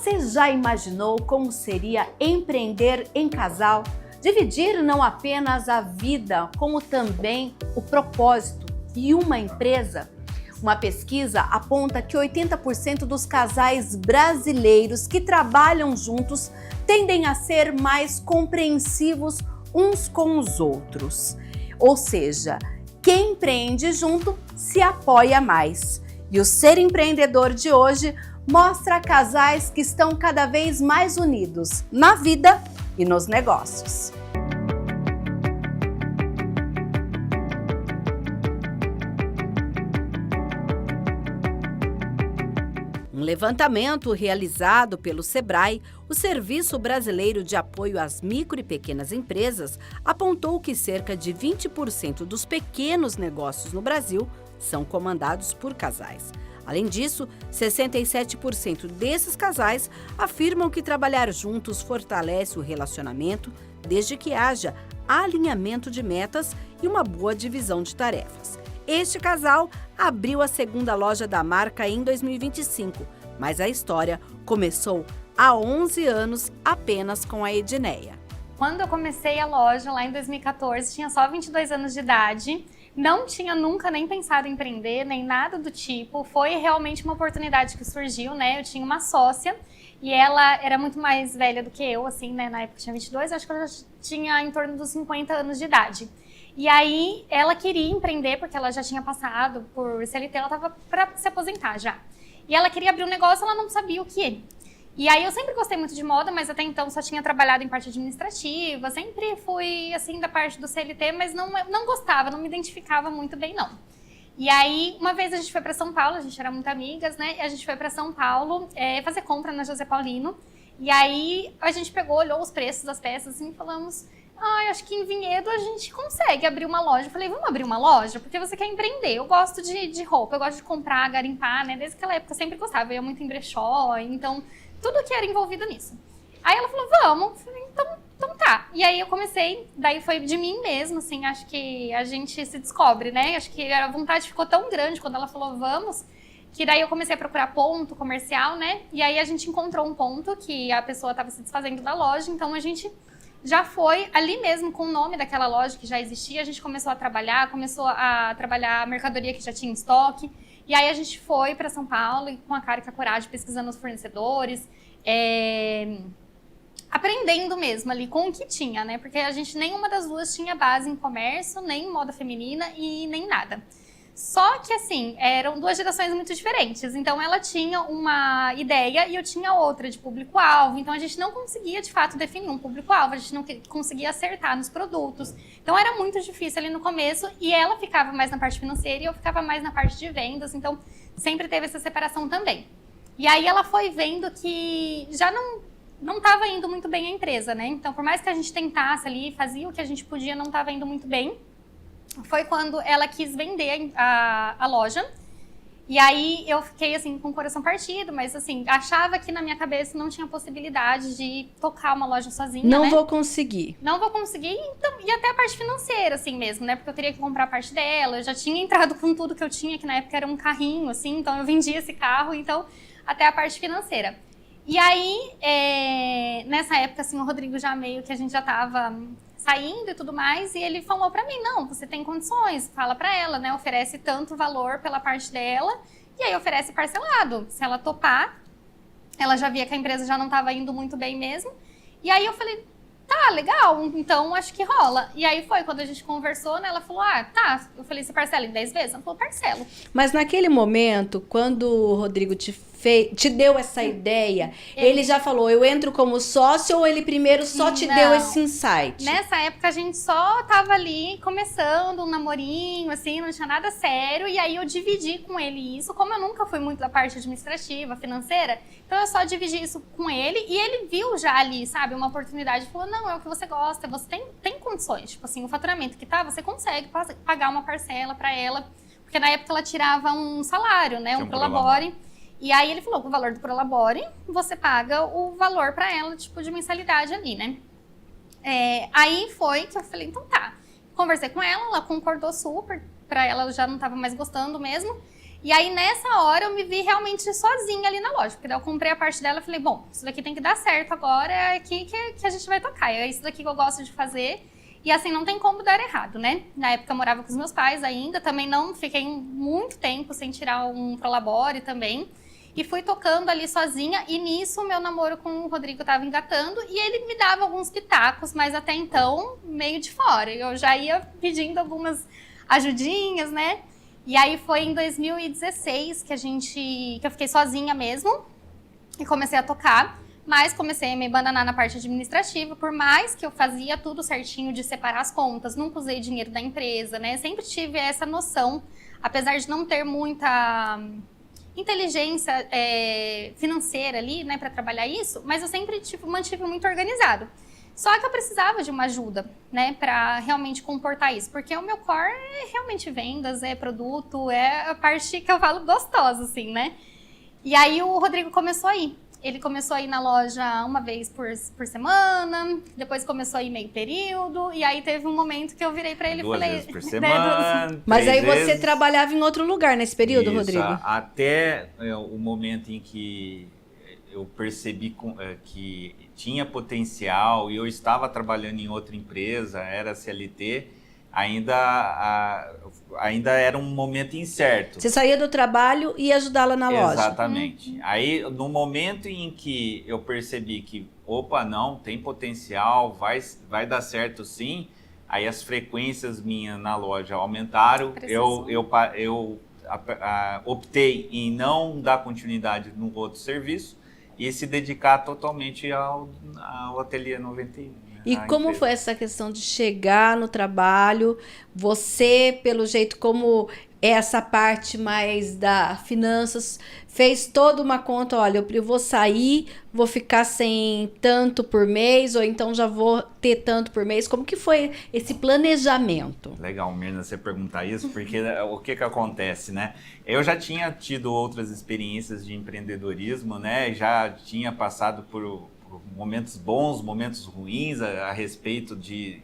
Você já imaginou como seria empreender em casal? Dividir não apenas a vida, como também o propósito e uma empresa? Uma pesquisa aponta que 80% dos casais brasileiros que trabalham juntos tendem a ser mais compreensivos uns com os outros. Ou seja, quem empreende junto se apoia mais. E o Ser Empreendedor de hoje mostra casais que estão cada vez mais unidos na vida e nos negócios. Um levantamento realizado pelo SEBRAE, o Serviço Brasileiro de Apoio às Micro e Pequenas Empresas, apontou que cerca de 20% dos pequenos negócios no Brasil são comandados por casais. Além disso, 67% desses casais afirmam que trabalhar juntos fortalece o relacionamento, desde que haja alinhamento de metas e uma boa divisão de tarefas. Este casal abriu a segunda loja da marca em 2025, mas a história começou há 11 anos apenas com a Edneia. Quando eu comecei a loja lá em 2014, tinha só 22 anos de idade. Não tinha nunca nem pensado em empreender, nem nada do tipo. Foi realmente uma oportunidade que surgiu, né? Eu tinha uma sócia e ela era muito mais velha do que eu, assim, né? Na época eu tinha 22, acho que ela já tinha em torno dos 50 anos de idade. E aí ela queria empreender porque ela já tinha passado por CLT, ela estava para se aposentar já. E ela queria abrir um negócio, ela não sabia o que. E aí eu sempre gostei muito de moda, mas até então só tinha trabalhado em parte administrativa, sempre fui assim da parte do CLT, mas não gostava, não me identificava muito bem não. E aí uma vez a gente foi para São Paulo, a gente era muito amigas, né? E a gente foi para São Paulo fazer compra na José Paulino. E aí a gente pegou, olhou os preços das peças assim, e falamos: acho que em Vinhedo a gente consegue abrir uma loja. Eu falei, vamos abrir uma loja? Porque você quer empreender. Eu gosto de roupa, eu gosto de comprar, garimpar, né? Desde aquela época eu sempre gostava, eu ia muito em brechó, então tudo que era envolvido nisso. Aí ela falou, vamos. Eu falei, então tá. E aí eu comecei, daí foi de mim mesmo, assim, acho que a gente se descobre, né? Acho que a vontade ficou tão grande quando ela falou, vamos, que daí eu comecei a procurar ponto comercial, né? E aí a gente encontrou um ponto que a pessoa estava se desfazendo da loja, então a gente já foi ali mesmo com o nome daquela loja que já existia, a gente começou a trabalhar a mercadoria que já tinha em estoque. E aí a gente foi para São Paulo e com a cara e com a coragem, pesquisando os fornecedores, aprendendo mesmo ali com o que tinha, né? Porque a gente, nenhuma das duas tinha base em comércio, nem em moda feminina e nem nada. Só que assim, eram duas gerações muito diferentes, então ela tinha uma ideia e eu tinha outra de público-alvo, então a gente não conseguia de fato definir um público-alvo, a gente não conseguia acertar nos produtos, então era muito difícil ali no começo e ela ficava mais na parte financeira e eu ficava mais na parte de vendas, então sempre teve essa separação também. E aí ela foi vendo que já não estava indo muito bem a empresa, né? Então por mais que a gente tentasse ali, fazia o que a gente podia, não estava indo muito bem. Foi quando ela quis vender a loja. E aí eu fiquei assim com o coração partido, mas assim, achava que na minha cabeça não tinha possibilidade de tocar uma loja sozinha, Não né? vou conseguir. Não vou conseguir, então, e até a parte financeira, assim mesmo, né? Porque eu teria que comprar a parte dela, eu já tinha entrado com tudo que eu tinha, que na época era um carrinho, assim, então eu vendia esse carro, então até a parte financeira. E aí, nessa época, assim, o Rodrigo já meio que a gente já tava saindo e tudo mais, e ele falou pra mim, não, você tem condições, fala pra ela, né, oferece tanto valor pela parte dela, e aí oferece parcelado, se ela topar, ela já via que a empresa já não tava indo muito bem mesmo, e aí eu falei, tá, legal, então acho que rola. E aí foi, quando a gente conversou, né, ela falou, tá, eu falei, você parcela em 10 vezes? Ela falou, parcelo. Mas naquele momento, quando o Rodrigo te deu essa ideia, ele já falou, eu entro como sócio, ou ele primeiro só te deu esse insight? Nessa época a gente só tava ali começando um namorinho, assim, não tinha nada sério, e aí eu dividi com ele isso, como eu nunca fui muito da parte administrativa, financeira, então eu só dividi isso com ele, e ele viu já ali, sabe, uma oportunidade, falou, não, é o que você gosta, você tem condições, tipo assim, o faturamento que tá, você consegue pagar uma parcela pra ela, porque na época ela tirava um salário, né, um Prolabore. E aí ele falou, com o valor do Prolabore, você paga o valor pra ela, tipo, de mensalidade ali, né? Aí foi que eu falei, então tá. Conversei com ela, ela concordou super, pra ela já não tava mais gostando mesmo. E aí, nessa hora, eu me vi realmente sozinha ali na loja. Porque daí eu comprei a parte dela e falei, bom, isso daqui tem que dar certo agora, é aqui que a gente vai tocar. É isso daqui que eu gosto de fazer. E assim, não tem como dar errado, né? Na época eu morava com os meus pais ainda, também não fiquei muito tempo sem tirar um prolabore também. E fui tocando ali sozinha, e nisso o meu namoro com o Rodrigo estava engatando, e ele me dava alguns pitacos, mas até então, meio de fora. Eu já ia pedindo algumas ajudinhas, né? E aí foi em 2016 que eu fiquei sozinha mesmo, e comecei a tocar. Mas comecei a me bananar na parte administrativa, por mais que eu fazia tudo certinho de separar as contas, nunca usei dinheiro da empresa, né? Sempre tive essa noção, apesar de não ter muita inteligência financeira ali, né, para trabalhar isso, mas eu sempre mantive muito organizado. Só que eu precisava de uma ajuda, né, para realmente comportar isso, porque o meu core é realmente vendas, é produto, é a parte que eu falo gostosa, assim, né? E aí o Rodrigo começou a ir. Ele começou a ir na loja uma vez por semana, depois começou a ir meio período, e aí teve um momento que eu virei para ele e falei... 2 vezes por semana, Mas aí vezes. você trabalhava em outro lugar nesse período, Isso, Rodrigo? Até o momento em que eu percebi que tinha potencial e eu estava trabalhando em outra empresa, era CLT, ainda era um momento incerto. Você saía do trabalho e ia ajudá-la na loja. Exatamente. Aí, no momento em que eu percebi que, opa, não, tem potencial, vai dar certo sim, aí as frequências minhas na loja aumentaram, eu optei em não dar continuidade no outro serviço e se dedicar totalmente ao Ateliê 91. E como foi essa questão de chegar no trabalho? Você, pelo jeito como essa parte mais da finanças, fez toda uma conta, olha, eu vou sair, vou ficar sem tanto por mês, ou então já vou ter tanto por mês. Como que foi esse planejamento? Legal, Mirna, você perguntar isso, porque o que acontece, né? Eu já tinha tido outras experiências de empreendedorismo, né? Já tinha passado por momentos bons, momentos ruins a respeito de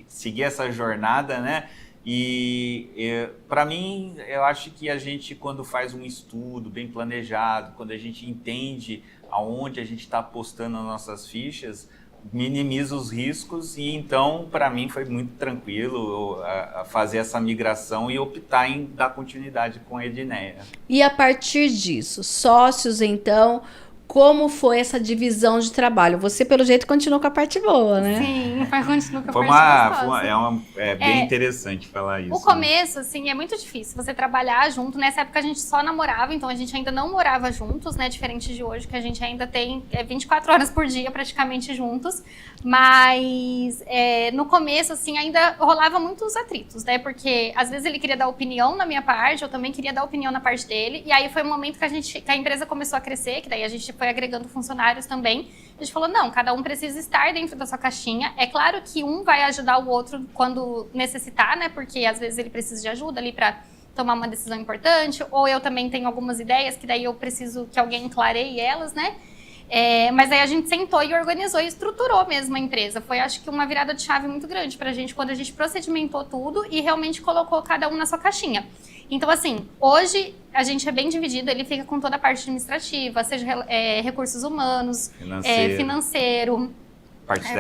seguir essa jornada, né? E para mim, eu acho que a gente, quando faz um estudo bem planejado, quando a gente entende aonde a gente está apostando as nossas fichas, minimiza os riscos, e então, para mim, foi muito tranquilo fazer essa migração e optar em dar continuidade com a Edneia. E a partir disso, sócios, então... Como foi essa divisão de trabalho? Você, pelo jeito, continuou com a parte boa, né? Sim, continuou com a parte gostosa. É bem interessante falar isso. O começo, assim, é muito difícil você trabalhar junto. Nessa época a gente só namorava, então a gente ainda não morava juntos, né? Diferente de hoje, que a gente ainda tem 24 horas por dia praticamente juntos. Mas no começo, assim, ainda rolava muitos atritos, né? Porque às vezes ele queria dar opinião na minha parte, eu também queria dar opinião na parte dele. E aí foi um momento que a empresa começou a crescer, que daí a gente foi agregando funcionários também. A gente falou, não, cada um precisa estar dentro da sua caixinha. É claro que um vai ajudar o outro quando necessitar, né? Porque às vezes ele precisa de ajuda ali para tomar uma decisão importante, ou eu também tenho algumas ideias que daí eu preciso que alguém clareie elas, né? Mas aí a gente sentou e organizou e estruturou mesmo a empresa. Foi, acho que, uma virada de chave muito grande pra gente, quando a gente procedimentou tudo e realmente colocou cada um na sua caixinha. Então, assim, hoje a gente é bem dividido, ele fica com toda a parte administrativa, seja recursos humanos, financeiro,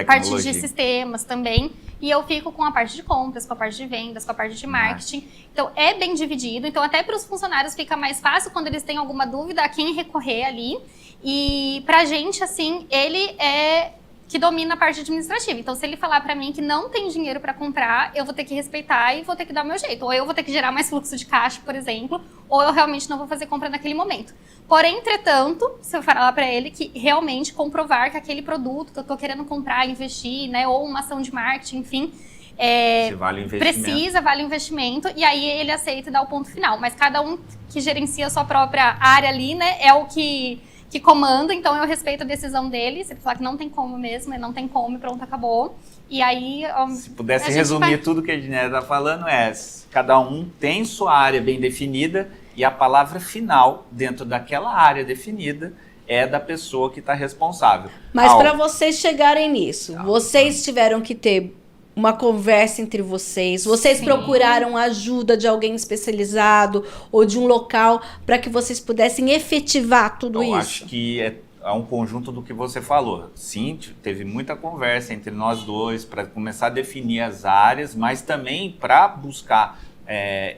parte de sistemas também. E eu fico com a parte de compras, com a parte de vendas, com a parte de marketing. Então, é bem dividido. Então, até para os funcionários fica mais fácil quando eles têm alguma dúvida a quem recorrer ali. E pra gente, assim, ele é que domina a parte administrativa. Então, se ele falar pra mim que não tem dinheiro pra comprar, eu vou ter que respeitar e vou ter que dar o meu jeito. Ou eu vou ter que gerar mais fluxo de caixa, por exemplo, ou eu realmente não vou fazer compra naquele momento. Porém, entretanto, se eu falar pra ele que realmente comprovar que aquele produto que eu tô querendo comprar, investir, né, ou uma ação de marketing, enfim, vale vale o investimento, e aí ele aceita e dá o ponto final. Mas cada um que gerencia a sua própria área ali, né, é o que comanda, então eu respeito a decisão dele. Se ele falar que não tem como mesmo, não tem como, pronto, acabou. E aí... Se pudesse resumir tudo que a Edneia está falando, cada um tem sua área bem definida e a palavra final dentro daquela área definida é da pessoa que está responsável. Mas para vocês chegarem nisso, vocês tiveram que ter uma conversa entre vocês? Vocês Sim. procuraram ajuda de alguém especializado ou de um local para que vocês pudessem efetivar tudo Eu isso? acho que é um conjunto do que você falou. Sim, teve muita conversa entre nós dois para começar a definir as áreas, mas também para buscar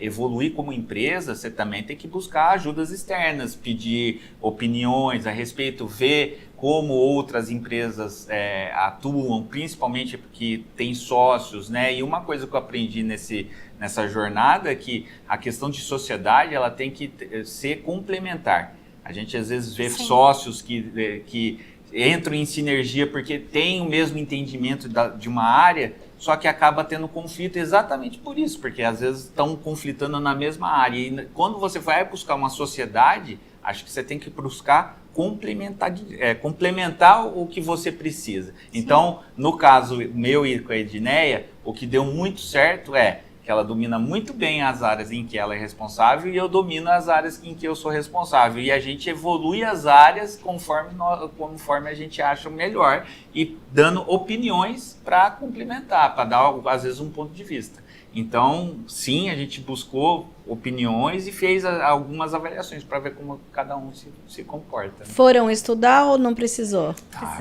evoluir como empresa, você também tem que buscar ajudas externas, pedir opiniões a respeito, ver como outras empresas atuam, principalmente porque tem sócios, né? E uma coisa que eu aprendi nessa jornada é que a questão de sociedade ela tem que ser complementar. A gente às vezes vê sócios que entram em sinergia porque têm o mesmo entendimento de uma área, só que acaba tendo conflito exatamente por isso, porque às vezes estão conflitando na mesma área. E quando você vai buscar uma sociedade, acho que você tem que buscar complementar o que você precisa. Sim. Então, no caso meu e com a Edneia, o que deu muito certo é que ela domina muito bem as áreas em que ela é responsável e eu domino as áreas em que eu sou responsável. E a gente evolui as áreas conforme a gente acha melhor e dando opiniões para complementar, para dar, às vezes, um ponto de vista. Então, sim, a gente buscou opiniões e fez algumas avaliações para ver como cada um se comporta. Né? Foram estudar ou não precisou?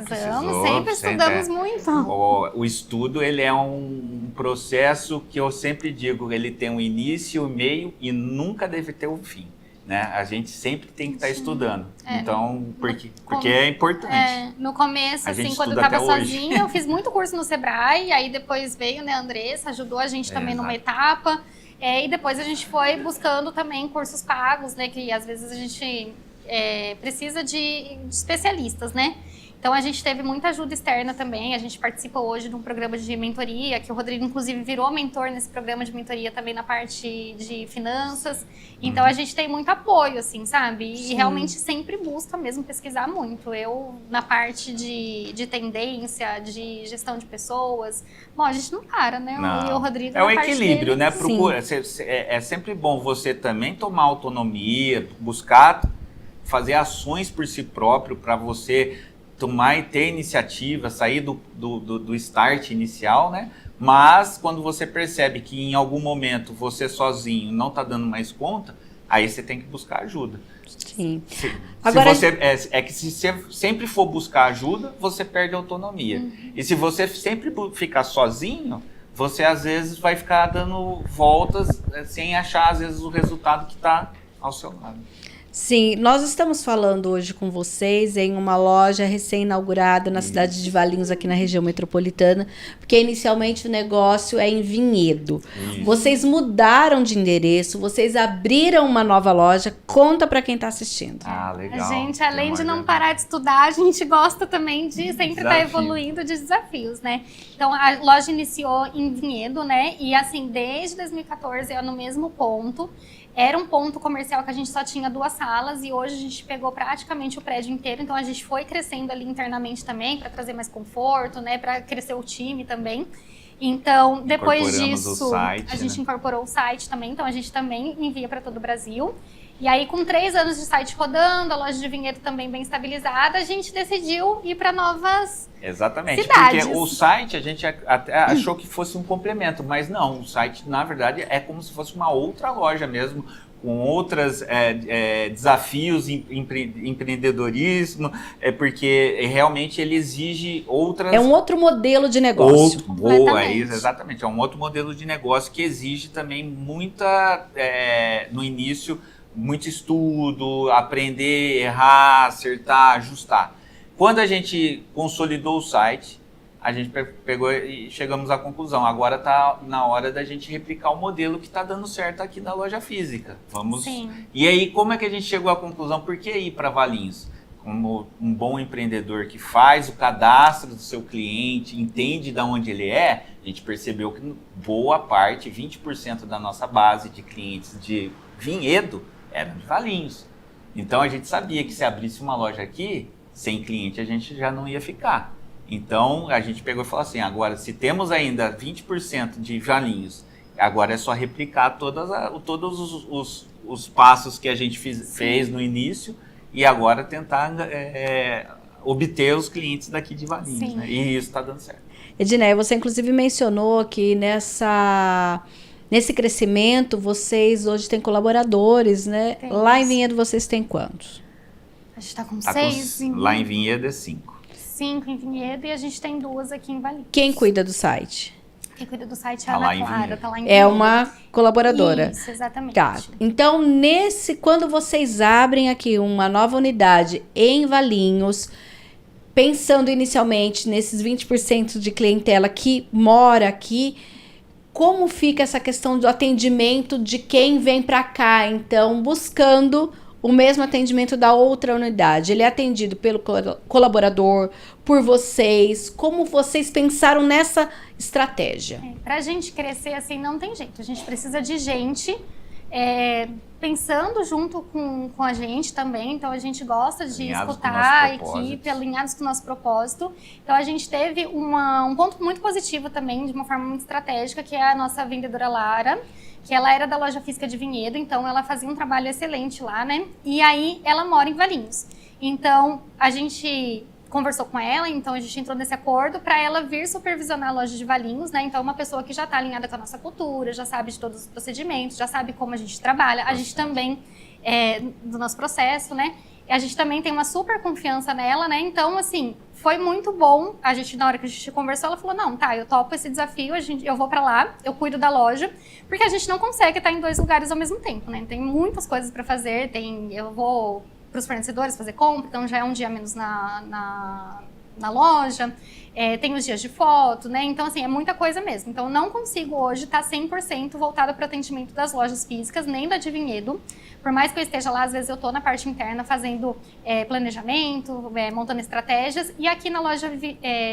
Precisamos, sempre estudamos muito. O estudo, ele é um processo que eu sempre digo, ele tem um início, um meio e nunca deve ter um fim. Né? A gente sempre tem que estar estudando. Então, porque é importante. No começo, assim, quando eu estava sozinha, eu fiz muito curso no Sebrae, aí depois veio, né, a Andressa, ajudou a gente também numa etapa, e depois a gente foi buscando também cursos pagos, né, que às vezes a gente precisa de especialistas, né? Então, a gente teve muita ajuda externa também. A gente participa hoje de um programa de mentoria, que o Rodrigo, inclusive, virou mentor nesse programa de mentoria também na parte de finanças. Então, a gente tem muito apoio, assim, sabe? Sim. E realmente sempre busca mesmo pesquisar muito. Eu, na parte de tendência, de gestão de pessoas... Bom, a gente não para, né? Não. E o Rodrigo, é um equilíbrio, né? Procura, é sempre bom você também tomar autonomia, buscar fazer ações por si próprio para você... tomar e ter iniciativa, sair do start inicial, né? Mas quando você percebe que em algum momento você sozinho não está dando mais conta, aí você tem que buscar ajuda. Sim. Agora, se você sempre for buscar ajuda, você perde a autonomia. E se você sempre ficar sozinho, você às vezes vai ficar dando voltas sem achar às vezes o resultado que está ao seu lado. Sim, nós estamos falando hoje com vocês em uma loja recém-inaugurada na cidade de Valinhos, aqui na região metropolitana, porque inicialmente o negócio é em Vinhedo. Isso. Vocês mudaram de endereço, vocês abriram uma nova loja. Conta para quem está assistindo. Ah, legal. A gente, além de não parar de estudar, a gente gosta também de sempre estar evoluindo de desafios, né? Então, a loja iniciou em Vinhedo, né? E assim, desde 2014 é no mesmo ponto. Era um ponto comercial que a gente só tinha 2 salas e hoje a gente pegou praticamente o prédio inteiro, então a gente foi crescendo ali internamente também para trazer mais conforto, né, para crescer o time também. Então, depois disso, a gente incorporou o site também, então a gente também envia para todo o Brasil. E aí, com 3 anos de site rodando, a loja de Vinhedo também bem estabilizada, a gente decidiu ir para novas cidades. Porque o site a gente até achou que fosse um complemento, mas não, o site na verdade é como se fosse uma outra loja mesmo, com outros desafios, empreendedorismo, porque realmente ele exige outras... É um outro modelo de negócio. Boa, exatamente, é um outro modelo de negócio que exige também muita, no início, muito estudo, aprender, errar, acertar, ajustar. Quando a gente consolidou o site, a gente pegou e chegamos à conclusão. Agora está na hora da gente replicar o modelo que está dando certo aqui na loja física. Vamos. Sim. E aí, como é que a gente chegou à conclusão? Por que ir para Valinhos? Como um bom empreendedor que faz o cadastro do seu cliente, entende de onde ele é, a gente percebeu que boa parte, 20% da nossa base de clientes de Vinhedo, eram de Valinhos. Então a gente sabia que se abrisse uma loja aqui, sem cliente a gente já não ia ficar. Então a gente pegou e falou assim, agora se temos ainda 20% de Valinhos, agora é só replicar todos os passos que a gente fez no início e agora tentar obter os clientes daqui de Valinhos. Né? E isso está dando certo. Edneia, você inclusive mencionou que nesse crescimento vocês hoje têm colaboradores, né? Temos. Lá em Vinhedo vocês têm quantos? A gente tá com 6. Lá em Vinhedo é 5. 5 em Vinhedo e a gente tem 2 aqui em Valinhos. Quem cuida do site? Quem cuida do site é Tá a lá Ana em Clara, Vinhedo. tá lá em É Vinhedo. uma colaboradora. Isso, exatamente. Tá. Então, quando vocês abrem aqui uma nova unidade em Valinhos, pensando inicialmente nesses 20% de clientela que mora aqui, como fica essa questão do atendimento de quem vem para cá? Então, buscando o mesmo atendimento da outra unidade. Ele é atendido pelo colaborador, por vocês. Como vocês pensaram nessa estratégia? Para a gente crescer assim, não tem jeito. A gente precisa de gente pensando junto com a gente também. Então, a gente gosta de escutar a equipe, alinhados com o nosso propósito. Então, a gente teve um ponto muito positivo também, de uma forma muito estratégica, que é a nossa vendedora Lara, que ela era da loja física de Vinhedo, então ela fazia um trabalho excelente lá, né? E aí, ela mora em Valinhos. Então, a gente conversou com ela, então a gente entrou nesse acordo para ela vir supervisionar a loja de Valinhos, né? Então, uma pessoa que já está alinhada com a nossa cultura, já sabe de todos os procedimentos, já sabe como a gente trabalha. A gente também, do nosso processo, né? A gente também tem uma super confiança nela, né? Então, assim, foi muito bom. A gente, na hora que a gente conversou, ela falou, não, tá, eu topo esse desafio, eu vou pra lá, eu cuido da loja, porque a gente não consegue estar em 2 lugares ao mesmo tempo, né? Tem muitas coisas pra fazer, eu vou pros fornecedores fazer compra, então já é um dia a menos na loja, tem os dias de foto, né? Então, assim, é muita coisa mesmo. Então, eu não consigo hoje estar 100% voltada para o atendimento das lojas físicas, nem da de Vinhedo. Por mais que eu esteja lá, às vezes eu estou na parte interna fazendo planejamento, montando estratégias. E aqui na loja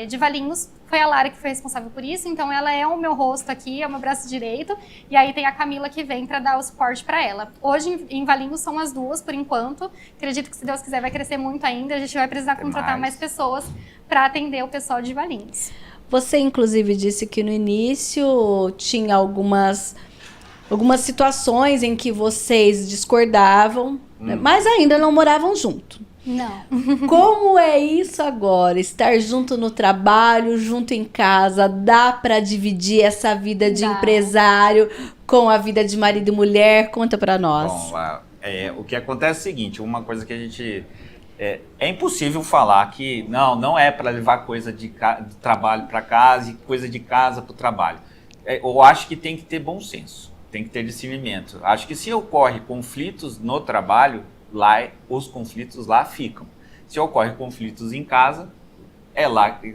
de Valinhos, foi a Lara que foi responsável por isso. Então, ela é o meu rosto aqui, é o meu braço direito. E aí tem a Camila que vem para dar o suporte para ela. Hoje, em Valinhos, são as 2, por enquanto. Acredito que, se Deus quiser, vai crescer muito ainda. A gente vai precisar contratar mais pessoas para atender o pessoal de Valinhos. Você, inclusive, disse que no início tinha algumas situações em que vocês discordavam, né? Mas ainda não moravam junto. Não. Como é isso agora? Estar junto no trabalho, junto em casa, dá para dividir essa vida de empresário com a vida de marido e mulher? Conta para nós. Bom, o que acontece é o seguinte, uma coisa que a gente... É impossível falar que não é para levar coisa de trabalho para casa e coisa de casa para o trabalho. Eu acho que tem que ter bom senso, tem que ter discernimento. Acho que se ocorre conflitos no trabalho, os conflitos lá ficam. Se ocorre conflitos em casa,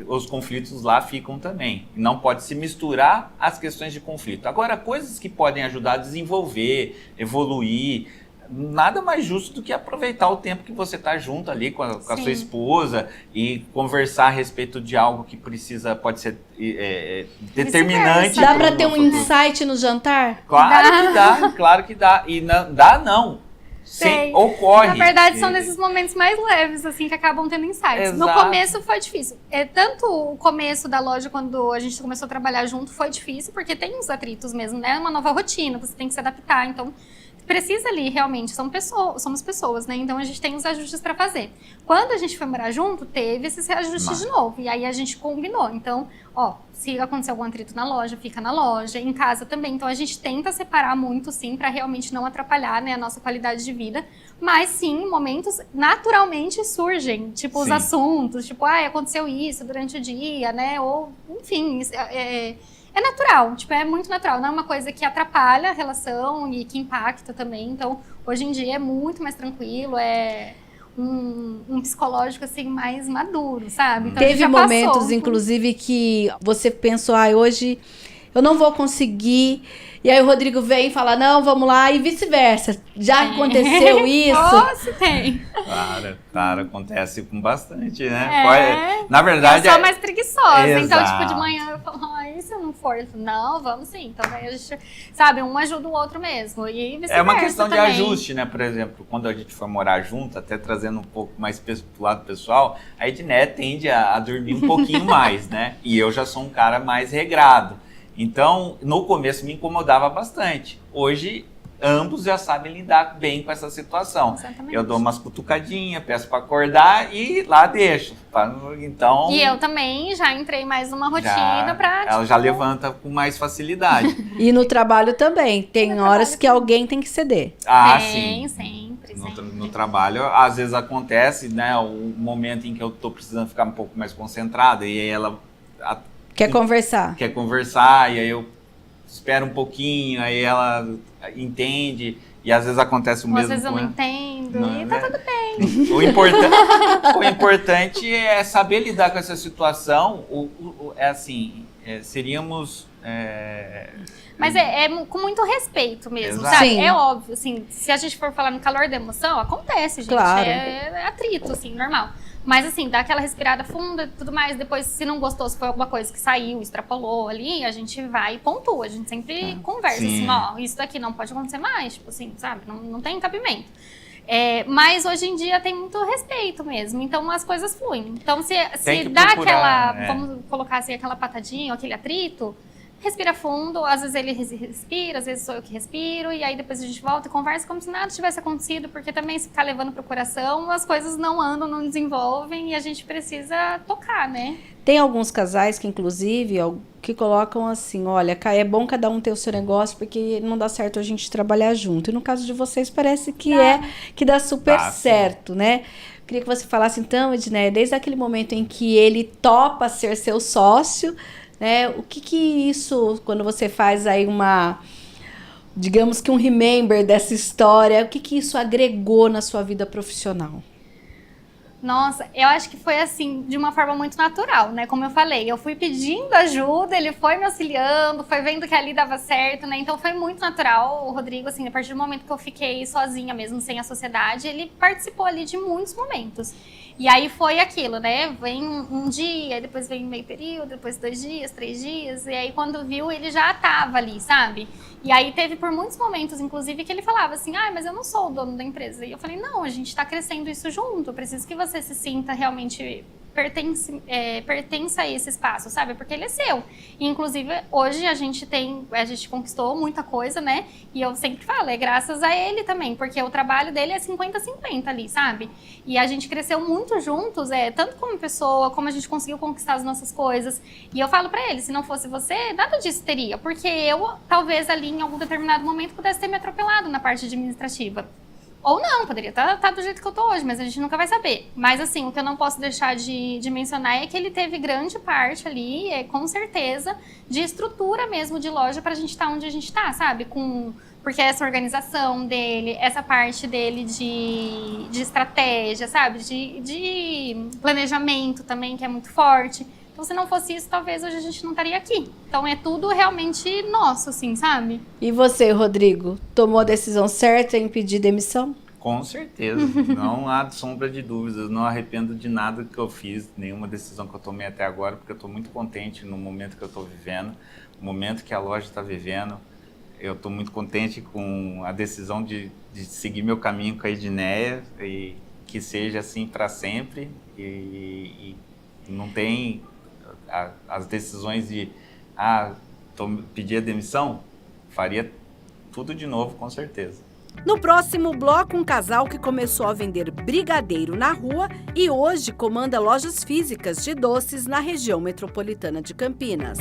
os conflitos lá ficam também. Não pode se misturar as questões de conflito. Agora, coisas que podem ajudar a desenvolver, evoluir, nada mais justo do que aproveitar o tempo que você está junto ali com a sua esposa e conversar a respeito de algo que pode ser determinante. Dá para ter um insight no jantar? Claro que dá. E não. Sim, ocorre. Na verdade, são nesses momentos mais leves, assim, que acabam tendo insights. Exato. No começo foi difícil. Tanto o começo da loja, quando a gente começou a trabalhar junto, foi difícil, porque tem uns atritos mesmo, né? Uma nova rotina, você tem que se adaptar, então... Precisa ali, realmente, somos pessoas, né? Então, a gente tem os ajustes para fazer. Quando a gente foi morar junto, teve esses reajustes de novo. E aí, a gente combinou. Então, se acontecer algum atrito na loja, fica na loja. Em casa também. Então, a gente tenta separar muito, sim, para realmente não atrapalhar, né, a nossa qualidade de vida. Mas, sim, momentos naturalmente surgem. Tipo, os assuntos. Tipo, aconteceu isso durante o dia, né? Ou, enfim, é natural, tipo, é muito natural. Não é uma coisa que atrapalha a relação e que impacta também. Então, hoje em dia é muito mais tranquilo, é um psicológico, assim, mais maduro, sabe? Então, teve momentos, inclusive, que você pensou, hoje eu não vou conseguir... E aí o Rodrigo vem e fala, não, vamos lá, e vice-versa. Já aconteceu isso? Nossa, tem. Claro, acontece com bastante, né? Na verdade... Eu sou mais preguiçosa, Exato. Então, tipo, de manhã eu falo, e se eu não for? Eu falo, não, vamos sim. Então, daí a gente, sabe, um ajuda o outro mesmo. E vice-versa. É uma questão também. de ajuste, né? Por exemplo, quando a gente foi morar junto, até trazendo um pouco mais pro lado pessoal, a Edneia tende a dormir um pouquinho mais, né? E eu já sou um cara mais regrado. Então, no começo me incomodava bastante. Hoje, ambos já sabem lidar bem com essa situação. Exatamente. Eu dou umas cutucadinhas, peço para acordar e lá deixo. Então, E eu também já entrei mais numa rotina pra... ela já levanta com mais facilidade. E no trabalho também, tem horas que alguém tem que ceder. Ah, Tem, sim. sempre. No trabalho, às vezes acontece, né, o momento em que eu tô precisando ficar um pouco mais concentrada e aí ela Quer conversar? quer conversar e aí eu espero um pouquinho, aí ela entende e às vezes acontece o Ou às mesmo vezes eu com não ela. entendo Não, e tá né? tudo bem. O importante é saber lidar com essa situação. É assim, seríamos... Mas é com muito respeito mesmo, Exato. sabe? Sim. É óbvio, assim, se a gente for falar no calor da emoção, acontece, gente. Claro. É atrito, assim, normal. Mas assim, dá aquela respirada funda e tudo mais. Depois, se não gostou, se foi alguma coisa que saiu, extrapolou ali, a gente vai e pontua. A gente sempre conversa, Sim. assim, ó, isso daqui não pode acontecer mais, tipo assim, sabe? Não tem cabimento. Mas hoje em dia tem muito respeito mesmo, então as coisas fluem. Então se que dá procurar, aquela, vamos colocar assim, aquela patadinha, ou aquele atrito, respira fundo, às vezes ele respira, às vezes sou eu que respiro, e aí depois a gente volta e conversa como se nada tivesse acontecido, porque também se ficar levando pro coração, as coisas não andam, não desenvolvem, e a gente precisa tocar, né? Tem alguns casais que, inclusive, que colocam assim, olha, é bom cada um ter o seu negócio, porque não dá certo a gente trabalhar junto. E no caso de vocês, parece que dá super certo, né? Queria que você falasse então, Edneia, desde aquele momento em que ele topa ser seu sócio, né? O que isso, quando você faz aí digamos que um remember dessa história, o que isso agregou na sua vida profissional? Nossa, eu acho que foi assim, de uma forma muito natural, né? Como eu falei, eu fui pedindo ajuda, ele foi me auxiliando, foi vendo que ali dava certo, né? Então foi muito natural. O Rodrigo, assim, a partir do momento que eu fiquei sozinha mesmo, sem a sociedade, ele participou ali de muitos momentos. E aí foi aquilo, né? Vem um dia, depois vem meio período, depois 2 dias, 3 dias, e aí quando viu, ele já tava ali, sabe? E aí teve por muitos momentos, inclusive, que ele falava assim, mas eu não sou o dono da empresa. E eu falei, não, a gente tá crescendo isso junto, eu preciso que você se sinta realmente pertence a esse espaço, sabe? Porque ele é seu. E, inclusive, hoje a gente conquistou muita coisa, né? E eu sempre falo, é graças a ele também, porque o trabalho dele é 50-50 ali, sabe? E a gente cresceu muito juntos, tanto como pessoa, como a gente conseguiu conquistar as nossas coisas. E eu falo pra ele, se não fosse você, nada disso teria, porque eu, talvez ali em algum determinado momento, pudesse ter me atropelado na parte administrativa. Ou não, poderia estar do jeito que eu tô hoje, mas a gente nunca vai saber. Mas assim, o que eu não posso deixar de mencionar é que ele teve grande parte ali, com certeza, de estrutura mesmo de loja pra gente estar onde a gente tá, sabe? Porque essa organização dele, essa parte dele de estratégia, sabe? De planejamento também, que é muito forte. Então, se não fosse isso, talvez hoje a gente não estaria aqui. Então, é tudo realmente nosso, assim, sabe? E você, Rodrigo, tomou a decisão certa em pedir demissão? Com certeza, não há sombra de dúvidas, não arrependo de nada que eu fiz, nenhuma decisão que eu tomei até agora, porque eu estou muito contente no momento que eu estou vivendo, no momento que a loja está vivendo. Eu estou muito contente com a decisão de seguir meu caminho com a Edneia e que seja assim para sempre. E não tem as decisões de pedir a demissão, faria tudo de novo, com certeza. No próximo bloco, um casal que começou a vender brigadeiro na rua e hoje comanda lojas físicas de doces na região metropolitana de Campinas.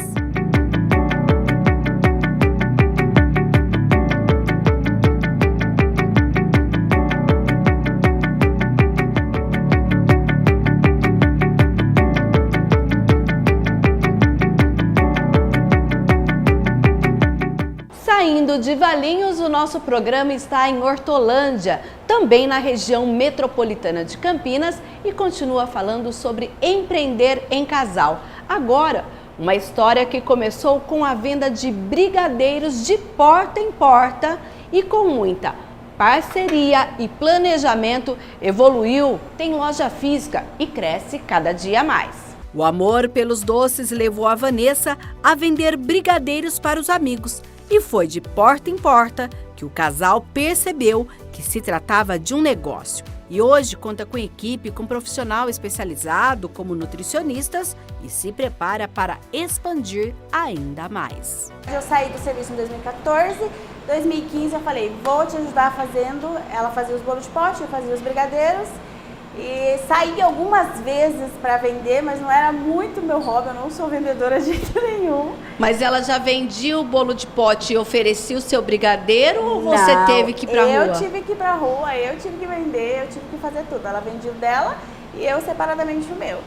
Saindo de Valinhos, o nosso programa está em Hortolândia, também na região metropolitana de Campinas, e continua falando sobre empreender em casal. Agora, uma história que começou com a venda de brigadeiros de porta em porta e com muita parceria e planejamento evoluiu, tem loja física e cresce cada dia mais. O amor pelos doces levou a Vanessa a vender brigadeiros para os amigos. E foi de porta em porta que o casal percebeu que se tratava de um negócio. E hoje conta com equipe, com profissional especializado como nutricionistas e se prepara para expandir ainda mais. Eu saí do serviço em 2014, 2015 eu falei, vou te ajudar fazendo. Ela fazia os bolos de pote, eu fazia os brigadeiros. E saí algumas vezes para vender, mas não era muito meu hobby, eu não sou vendedora de jeito nenhum. Mas ela já vendia o bolo de pote e oferecia o seu brigadeiro ou você Não, teve que ir pra rua? Eu tive que ir pra rua, eu tive que vender, eu tive que fazer tudo. Ela vendia o dela e eu separadamente o meu.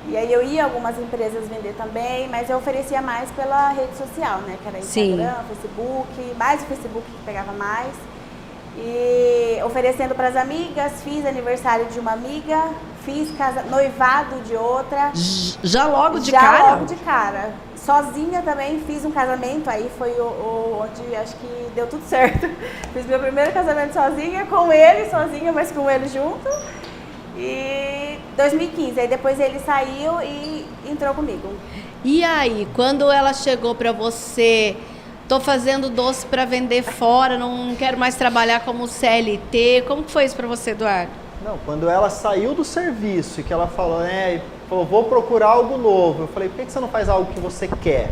E aí eu ia a algumas empresas vender também, mas eu oferecia mais pela rede social, né? Que era Instagram, Facebook, mais o Facebook que pegava mais. E oferecendo para as amigas, fiz aniversário de uma amiga, fiz noivado de outra. Já logo de já cara? Já logo de cara. Sozinha também fiz um casamento, aí foi onde acho que deu tudo certo. Fiz meu primeiro casamento sozinha, com ele sozinha, mas com ele junto. E 2015, aí depois ele saiu e entrou comigo. E aí, quando ela chegou para você... Tô fazendo doce para vender fora, não quero mais trabalhar como CLT. Como que foi isso para você, Eduardo? Não, quando ela saiu do serviço e que ela falou, vou procurar algo novo. Eu falei, por que você não faz algo que você quer?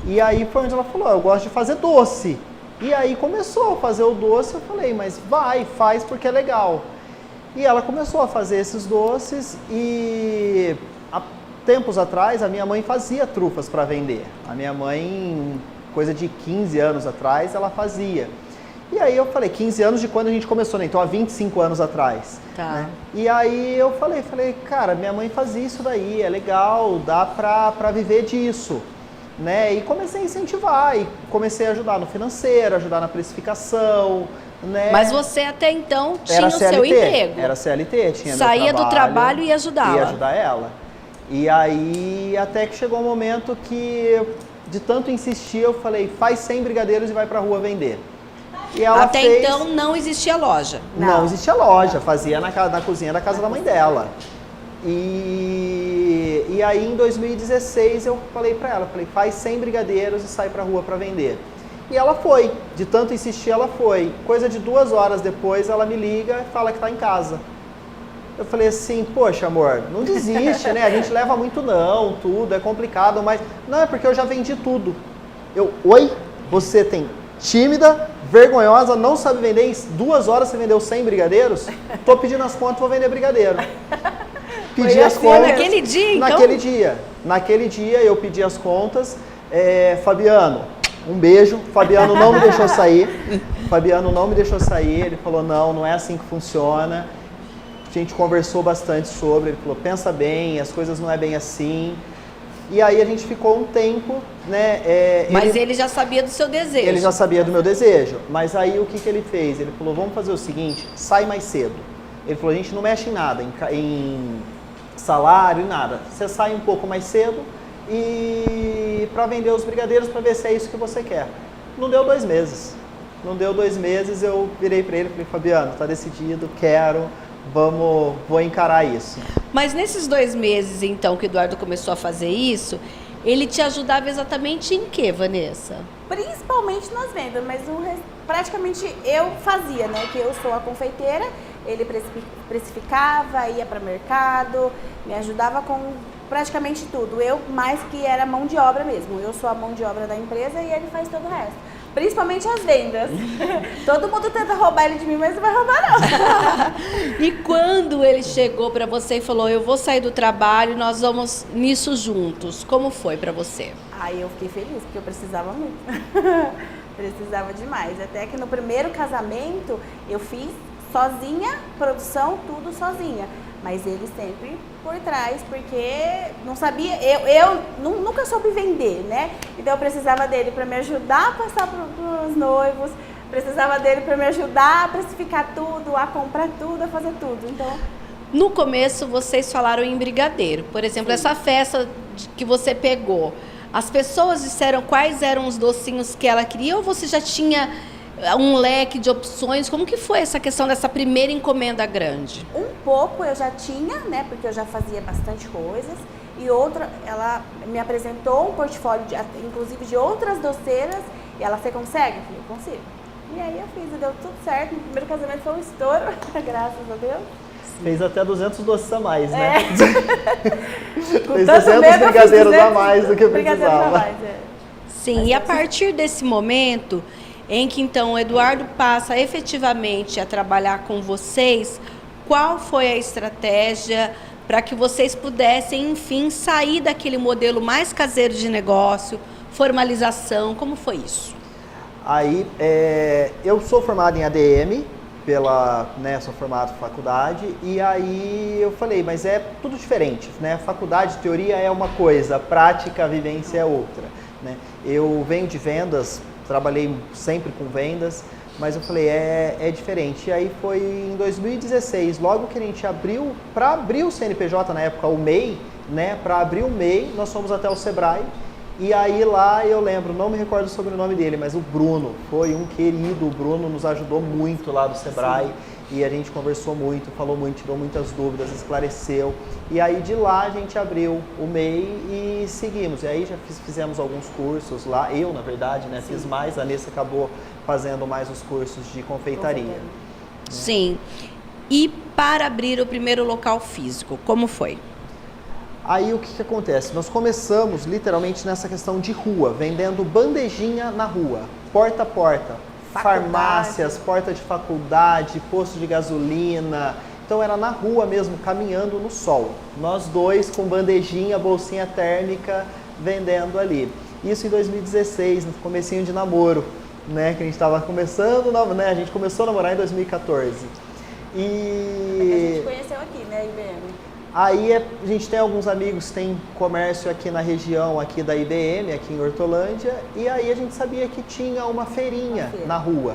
E aí foi onde ela falou, eu gosto de fazer doce. E aí começou a fazer o doce, eu falei, mas faz porque é legal. E ela começou a fazer esses doces e há tempos atrás a minha mãe fazia trufas para vender. A minha mãe... coisa de 15 anos atrás, ela fazia. E aí eu falei, 15 anos de quando a gente começou, né? Então há 25 anos atrás. Tá. Né? E aí eu falei, cara, minha mãe fazia isso daí, é legal, dá pra viver disso. Né? E comecei a incentivar, e comecei a ajudar no financeiro, ajudar na precificação. Né? Mas você até então tinha Era o CLT, seu emprego. Era CLT, tinha Saía meu do trabalho e ia ajudá-la. Ia ajudar ela. E aí até que chegou um momento que... de tanto insistir, eu falei, faz 100 brigadeiros e vai pra rua vender. E ela até fez... então não existia loja. Não existia loja, fazia na cozinha da casa da mãe dela. E aí em 2016 eu falei pra ela, faz 100 brigadeiros e sai pra rua pra vender. E ela foi, de tanto insistir ela foi. Coisa de 2 horas depois ela me liga e fala que tá em casa. Eu falei assim, poxa amor, não desiste, né? A gente leva muito não, tudo, é complicado, mas... Não, é porque eu já vendi tudo. Oi? Você tem tímida, vergonhosa, não sabe vender, em 2 horas você vendeu 100 brigadeiros? Tô pedindo as contas, vou vender brigadeiro. Pedi as contas. Naquele dia, então? Naquele dia eu pedi as contas. Fabiano, um beijo. Fabiano não me deixou sair. Ele falou, não é assim que funciona. A gente conversou bastante sobre, ele falou, pensa bem, as coisas não é bem assim. E aí a gente ficou um tempo, né? Mas ele já sabia do seu desejo. Ele já sabia do meu desejo. Mas aí o que ele fez? Ele falou, vamos fazer o seguinte, sai mais cedo. Ele falou, a gente não mexe em nada, em salário, nada. Você sai um pouco mais cedo e para vender os brigadeiros, para ver se é isso que você quer. Não deu 2 meses. Eu virei para ele e falei, Fabiano, tá decidido, quero... vou encarar isso. Mas nesses 2 meses, então, que o Eduardo começou a fazer isso, ele te ajudava exatamente em quê, Vanessa? Principalmente nas vendas, mas praticamente eu fazia, né? Que eu sou a confeiteira, ele precificava, ia para mercado, me ajudava com praticamente tudo. Eu mais que era mão de obra mesmo. Eu sou a mão de obra da empresa e ele faz todo o resto. Principalmente as vendas. Todo mundo tenta roubar ele de mim, mas não vai roubar não. E quando ele chegou para você e falou, eu vou sair do trabalho, nós vamos nisso juntos, como foi para você? Aí eu fiquei feliz, porque eu precisava muito. Precisava demais. Até que no primeiro casamento eu fiz sozinha, produção, tudo sozinha. Mas ele sempre por trás, porque não sabia, eu nunca soube vender, né? Então eu precisava dele para me ajudar a passar para os noivos, precisava dele para me ajudar a precificar tudo, a comprar tudo, a fazer tudo. Então, no começo vocês falaram em brigadeiro, por exemplo, sim, essa festa que você pegou, as pessoas disseram quais eram os docinhos que ela queria ou você já tinha um leque de opções? Como que foi essa questão dessa primeira encomenda grande? Um pouco eu já tinha, né, porque eu já fazia bastante coisas. E outra, ela me apresentou um portfólio, inclusive de outras doceiras. E ela, você consegue? Eu falei, eu consigo. E aí eu fiz, e deu tudo certo. Meu primeiro casamento foi um estouro, graças a Deus. Fez até 200 doces a mais, né? Fez 200 brigadeiros a mais do que eu precisava. A mais, Sim, e a partir desse momento... em que então o Eduardo passa efetivamente a trabalhar com vocês, qual foi a estratégia para que vocês pudessem, enfim, sair daquele modelo mais caseiro de negócio, formalização, como foi isso? Aí, eu sou formado em ADM, sou formado em faculdade, e aí eu falei, mas é tudo diferente, né? Faculdade, teoria é uma coisa, prática, vivência é outra, né? Eu venho de vendas, trabalhei sempre com vendas, mas eu falei, é diferente. E aí foi em 2016, logo que a gente abriu, para abrir o CNPJ na época, o MEI, né? Para abrir o MEI, nós fomos até o Sebrae. E aí lá eu lembro, não me recordo sobre o nome dele, mas o Bruno, foi um querido, o Bruno nos ajudou muito lá do Sebrae. Sim. E a gente conversou muito, falou muito, tirou muitas dúvidas, esclareceu. E aí de lá a gente abriu o MEI e seguimos. E aí já fizemos alguns cursos lá, eu na verdade, né? Sim. Fiz mais, a Nessa acabou fazendo mais os cursos de confeitaria. Né? Sim. E para abrir o primeiro local físico, como foi? Aí o que acontece? Nós começamos literalmente nessa questão de rua, vendendo bandejinha na rua, porta a porta, farmácias, porta de faculdade, posto de gasolina. Então era na rua mesmo, caminhando no sol. Nós dois com bandejinha, bolsinha térmica, vendendo ali. Isso em 2016, no comecinho de namoro, né? Que a gente estava começando, né? A gente começou a namorar em 2014. A gente conheceu aqui, né, IBM? Aí a gente tem alguns amigos que têm comércio aqui na região aqui da IBM, aqui em Hortolândia, e aí a gente sabia que tinha uma feirinha na rua,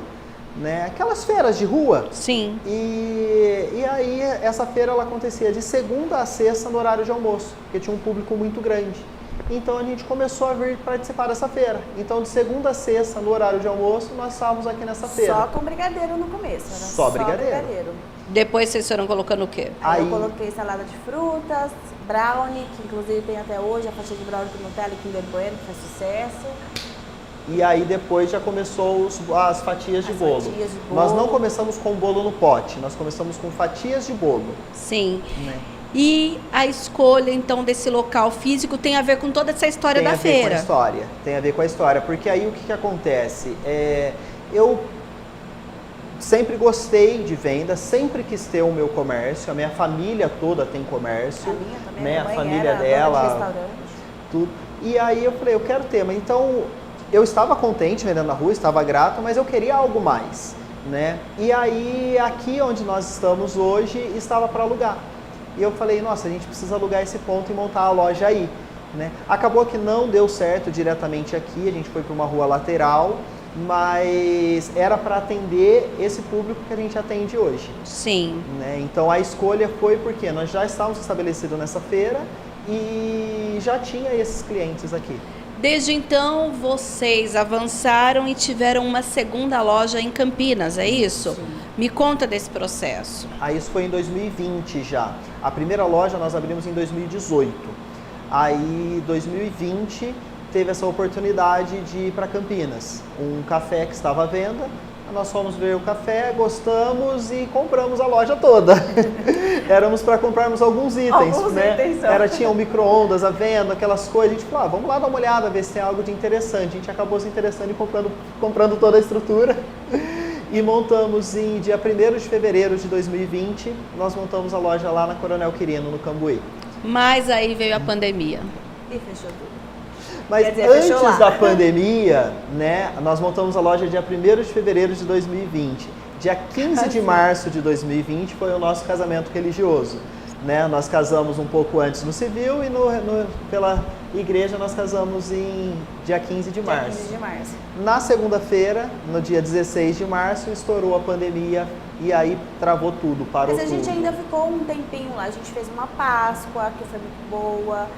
né? Aquelas feiras de rua. Sim. E aí essa feira ela acontecia de segunda a sexta no horário de almoço, porque tinha um público muito grande. Então a gente começou a vir participar dessa feira. Então de segunda a sexta no horário de almoço nós estávamos aqui nessa feira. Só com brigadeiro no começo, era só brigadeiro. Depois vocês foram colocando o quê? Aí eu coloquei salada de frutas, brownie, que inclusive tem até hoje, a fatia de brownie com Nutella e Kinder Bueno, que faz sucesso. E aí depois já começou as fatias de bolo. Fatias de bolo. Nós não começamos com bolo no pote, nós começamos com fatias de bolo. Sim. Né? E a escolha, então, desse local físico tem a ver com toda essa história da feira? Tem a ver com a história, tem a ver com a história. Porque aí o que acontece? Eu sempre gostei de venda, sempre quis ter o meu comércio, a minha família toda tem comércio. A minha também, né? A família era dela, tudo. E aí eu falei, eu quero ter, mas então eu estava contente vendendo na rua, estava grato, mas eu queria algo mais, né? E aí aqui onde nós estamos hoje estava para alugar. E eu falei, nossa, a gente precisa alugar esse ponto e montar a loja aí, né? Acabou que não deu certo diretamente aqui, a gente foi para uma rua lateral, mas era para atender esse público que a gente atende hoje. Sim. Né? Então a escolha foi porque nós já estávamos estabelecidos nessa feira e já tinha esses clientes aqui. Desde então, vocês avançaram e tiveram uma segunda loja em Campinas, é isso? Sim. Me conta desse processo. Aí isso foi em 2020 já. A primeira loja nós abrimos em 2018. Aí, 2020, teve essa oportunidade de ir para Campinas. Um café que estava à venda, nós fomos ver o café, gostamos e compramos a loja toda. Éramos para comprarmos alguns itens, tinha um micro-ondas à venda, aquelas coisas. A gente falou, vamos lá dar uma olhada, ver se tem algo de interessante. A gente acabou se interessando e comprando toda a estrutura. E montamos em dia 1º de fevereiro de 2020, nós montamos a loja lá na Coronel Quirino, no Cambuí. Mas aí veio a pandemia. E fechou tudo. Mas fechou lá. antes da pandemia, né, nós montamos a loja dia 1º de fevereiro de 2020. Dia 15 de março de 2020 foi o nosso casamento religioso. Né? Nós casamos um pouco antes no civil e pela igreja nós casamos em dia 15 de março. Dia 15 de março. Na segunda-feira, no dia 16 de março, estourou a pandemia e aí travou tudo, parou tudo. Mas a gente ainda ficou um tempinho lá, a gente fez uma Páscoa que foi muito boa.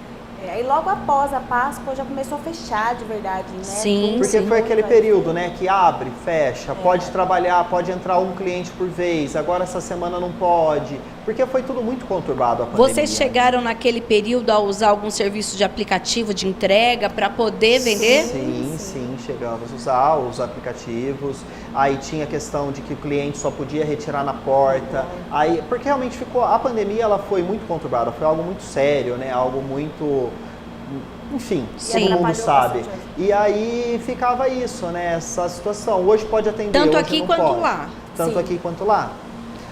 Aí logo após a Páscoa já começou a fechar de verdade, né? Sim. Porque foi aquele período, né, que abre, fecha, pode trabalhar, pode entrar um cliente por vez, agora essa semana não pode, porque foi tudo muito conturbado a pandemia. Vocês chegaram naquele período a usar algum serviço de aplicativo de entrega para poder vender? Sim, chegamos a usar os aplicativos. Aí tinha a questão de que o cliente só podia retirar na porta. Aí, porque realmente a pandemia ela foi muito conturbada, foi algo muito sério, né? Algo muito enfim, Sim. todo mundo sabe. Bastante. E aí ficava isso, né? Essa situação. Hoje pode atender, Tanto hoje aqui não quanto pode. lá. Tanto Sim. aqui quanto lá.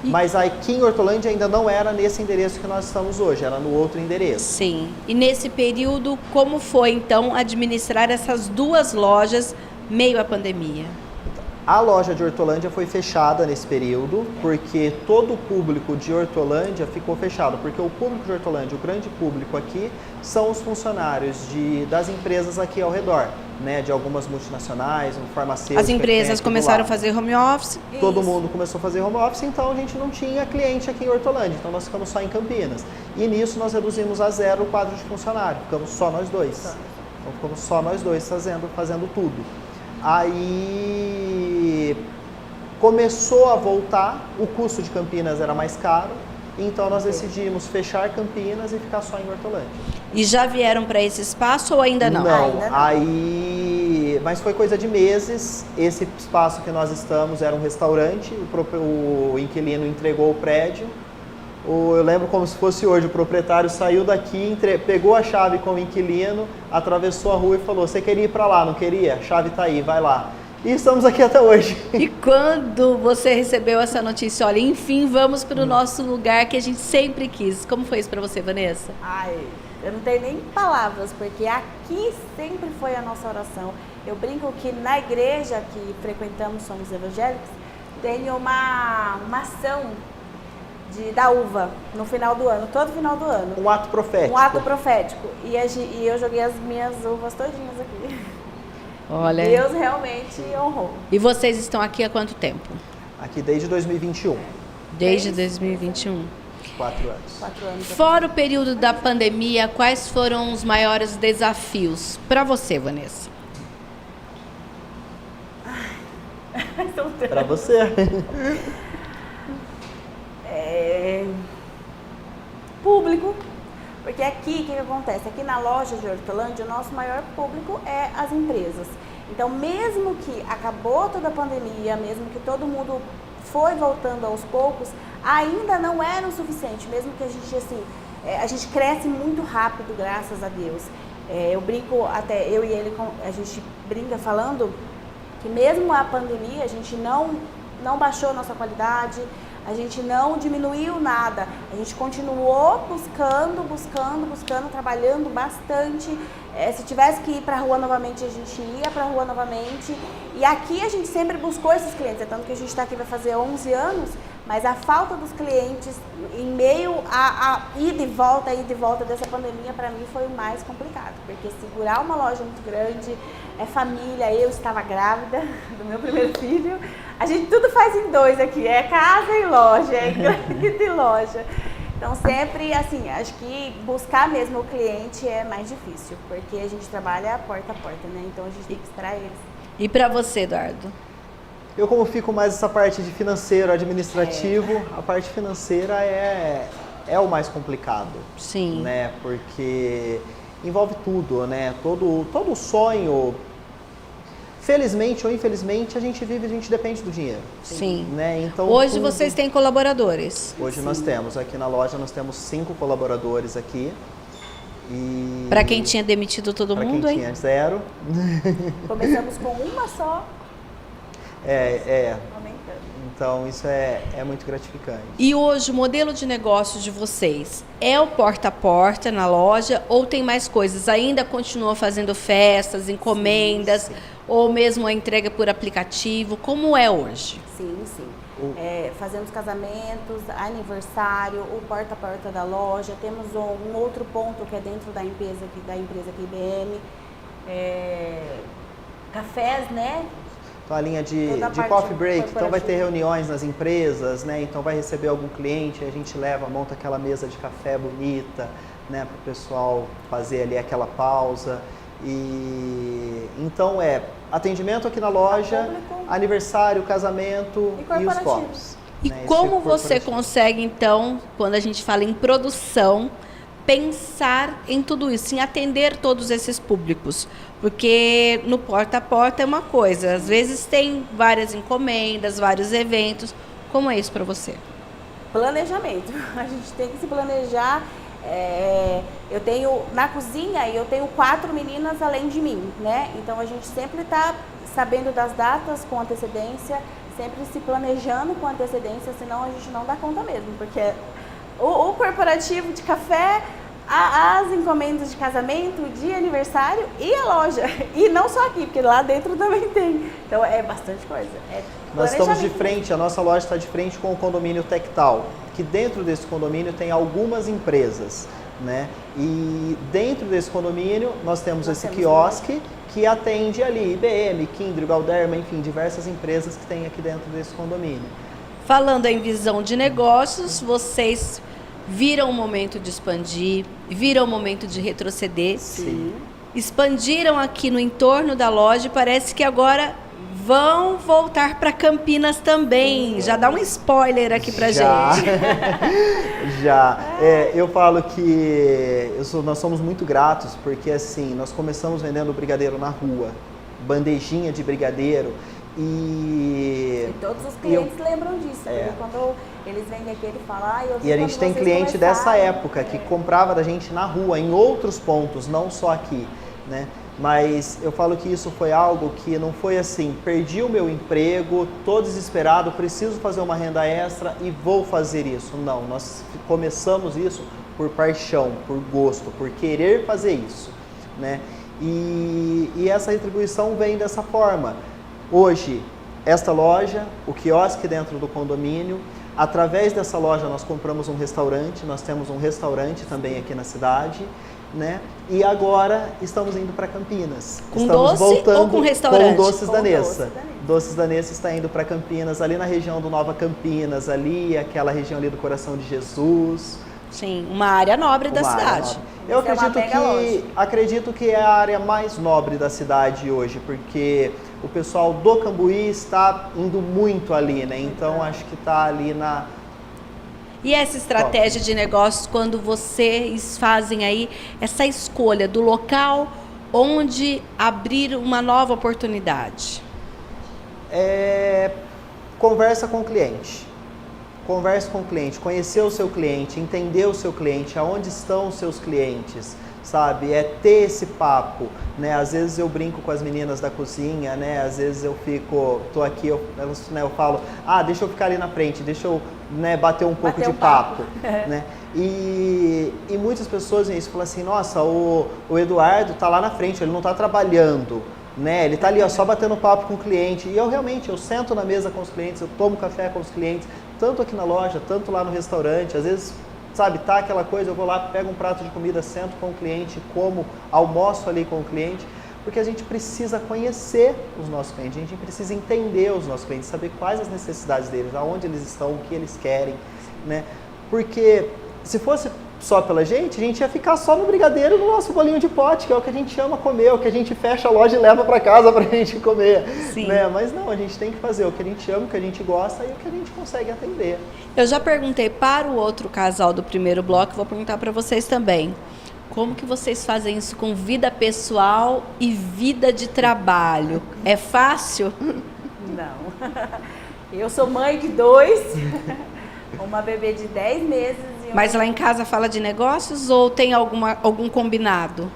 Mas aqui em Hortolândia ainda não era nesse endereço que nós estamos hoje, era no outro endereço. Sim. E nesse período, como foi então administrar essas duas lojas meio à pandemia? A loja de Hortolândia foi fechada nesse período, porque todo o público de Hortolândia ficou fechado, porque o público de Hortolândia, o grande público aqui, são os funcionários das empresas aqui ao redor, né, de algumas multinacionais, um farmacêutico. As empresas começaram a fazer home office. Todo Isso. mundo começou a fazer home office, então a gente não tinha cliente aqui em Hortolândia, então nós ficamos só em Campinas. E nisso nós reduzimos a zero o quadro de funcionário, ficamos só nós dois. Então ficamos só nós dois fazendo tudo. Aí começou a voltar, o custo de Campinas era mais caro, então nós decidimos fechar Campinas e ficar só em Hortolândia. E já vieram para esse espaço ou ainda não? Ainda não. Aí, mas foi coisa de meses. Esse espaço que nós estamos era um restaurante, o inquilino entregou o prédio. Eu lembro como se fosse hoje, o proprietário saiu daqui, pegou a chave com o inquilino, atravessou a rua e falou: você queria ir para lá, não queria? A chave está aí, vai lá. E estamos aqui até hoje. E quando você recebeu essa notícia, olha, enfim, vamos para o nosso lugar que a gente sempre quis. Como foi isso para você, Vanessa? Ai, eu não tenho nem palavras, porque aqui sempre foi a nossa oração. Eu brinco que na igreja que frequentamos, somos evangélicos, tem uma ação da uva no final do ano, todo final do ano. Um ato profético. Um ato profético. E eu joguei as minhas uvas todinhas aqui. Olha. Deus realmente honrou. E vocês estão aqui há quanto tempo? Aqui desde 2021, Desde 2021. 4 anos. 4 anos. Fora o período da pandemia, quais foram os maiores desafios para você, Vanessa? Para você. Público, porque aqui, o que acontece? Aqui na loja de Hortolândia, o nosso maior público é as empresas. Então, mesmo que acabou toda a pandemia, mesmo que todo mundo foi voltando aos poucos, ainda não era o suficiente, mesmo que a gente, assim, a gente cresce muito rápido, graças a Deus. Eu brinco, até eu e ele, a gente brinca falando que mesmo a pandemia, a gente não baixou a nossa qualidade, a gente não diminuiu nada, a gente continuou buscando, trabalhando bastante. Se tivesse que ir para a rua novamente, a gente ia para a rua novamente. E aqui a gente sempre buscou esses clientes, é tanto que a gente está aqui vai fazer 11 anos, mas a falta dos clientes em meio a ida e volta dessa pandemia, para mim foi o mais complicado, porque segurar uma loja muito grande, é família, eu estava grávida do meu primeiro filho, a gente tudo faz em dois aqui, é casa e loja, é grávida e loja. Então sempre, assim, acho que buscar mesmo o cliente é mais difícil, porque a gente trabalha porta a porta, né? Então a gente tem que esperar eles. E para você, Eduardo? Eu, como fico mais essa parte de financeiro, administrativo, a parte financeira é o mais complicado. Sim. Né? Porque envolve tudo, né? Todo sonho, felizmente ou infelizmente, a gente depende do dinheiro. Sim. Né? Então, Hoje vocês têm colaboradores? Hoje nós temos, aqui na loja nós temos 5 colaboradores aqui. E para quem tinha demitido todo mundo, quem hein? tinha 0. Começamos com uma só, aumentando. Então isso é muito gratificante. E hoje o modelo de negócio de vocês é o porta a porta na loja ou tem mais coisas? Ainda continua fazendo festas, encomendas, Sim. ou mesmo a entrega por aplicativo? Como é hoje? Sim. Fazemos casamentos, aniversário, o porta a porta da loja. Temos um outro ponto que é dentro da empresa aqui, IBM. Cafés, né? Então a linha de Toda a parte coffee break, então vai ter corporativa. reuniões nas empresas, né? Então vai receber algum cliente, a gente monta aquela mesa de café bonita, né? Para o pessoal fazer ali aquela pausa. E então atendimento aqui na loja, Público. Aniversário, casamento E e os corporativo. copos. E né? como Esse você corporativo. consegue, então, quando a gente fala em produção, pensar em tudo isso, em atender todos esses públicos? Porque no porta a porta é uma coisa, às vezes tem várias encomendas, vários eventos. Como é isso para você? Planejamento. A gente tem que se planejar. Eu tenho, na cozinha, eu tenho 4 meninas além de mim, né? Então a gente sempre está sabendo das datas com antecedência, sempre se planejando com antecedência, senão a gente não dá conta mesmo, porque o corporativo de café, as encomendas de casamento, de aniversário e a loja. E não só aqui, porque lá dentro também tem. Então é bastante coisa. Nós estamos de frente, a nossa loja está de frente com o condomínio Tectal, que dentro desse condomínio tem algumas empresas, né? E dentro desse condomínio nós temos esse quiosque que atende ali IBM, Kindle, Galderma, enfim, diversas empresas que tem aqui dentro desse condomínio. Falando em visão de negócios, vocês viram o momento de expandir, viram o momento de retroceder. Sim. Expandiram aqui no entorno da loja e parece que agora vão voltar para Campinas também. Já dá um spoiler aqui pra gente. Já. Eu falo que nós somos muito gratos porque assim, nós começamos vendendo brigadeiro na rua, bandejinha de brigadeiro. E todos os clientes lembram disso, porque quando eles vêm aqui, ele fala, eu vi. E a gente tem cliente dessa época que comprava da gente na rua, em outros pontos, não só aqui, né? Mas eu falo que isso foi algo que não foi assim, perdi o meu emprego, tô desesperado, preciso fazer uma renda extra e vou fazer isso. Não, nós começamos isso por paixão, por gosto, por querer fazer isso, né? E essa retribuição vem dessa forma. Hoje, esta loja, o quiosque dentro do condomínio, através dessa loja nós compramos um restaurante, nós temos um restaurante também aqui na cidade, né? E agora estamos indo para Campinas. Com estamos doce voltando ou com restaurante? Com Doces da Nessa. Doces da Nessa. Doces da Nessa está indo para Campinas, ali na região do Nova Campinas, ali, aquela região ali do Coração de Jesus. Sim, uma área nobre da cidade. Nobre. Eu acredito que é a área mais nobre da cidade hoje, porque o pessoal do Cambuí está indo muito ali, né? Então acho que está ali na... E essa estratégia de negócios, quando vocês fazem aí essa escolha do local onde abrir uma nova oportunidade? Conversa com o cliente. Converse com o cliente, conhecer o seu cliente, entender o seu cliente, aonde estão os seus clientes, sabe? É ter esse papo, né? Às vezes eu brinco com as meninas da cozinha, né? Às vezes eu tô aqui, eu falo, deixa eu ficar ali na frente, deixa eu, né, bater um pouco de papo, né? E muitas pessoas isso falam assim, nossa, o Eduardo tá lá na frente, ele não tá trabalhando, né? Ele tá ali só batendo papo com o cliente. E eu sento na mesa com os clientes, eu tomo café com os clientes, tanto aqui na loja, tanto lá no restaurante. Às vezes, sabe, tá aquela coisa, eu vou lá, pego um prato de comida, sento com o cliente, como, almoço ali com o cliente, porque a gente precisa conhecer os nossos clientes, a gente precisa entender os nossos clientes, saber quais as necessidades deles, aonde eles estão, o que eles querem, né? Porque se fosse só pela gente, a gente ia ficar só no brigadeiro e no nosso bolinho de pote, que é o que a gente ama comer, o que a gente fecha a loja e leva para casa pra gente comer. Sim. Né? Mas não, a gente tem que fazer o que a gente ama, o que a gente gosta e o que a gente consegue atender. Eu já perguntei para o outro casal do primeiro bloco, vou perguntar para vocês também. Como que vocês fazem isso com vida pessoal e vida de trabalho? É fácil? Não. Eu sou mãe de 2, uma bebê de 10 meses. Mas lá em casa fala de negócios ou tem algum combinado?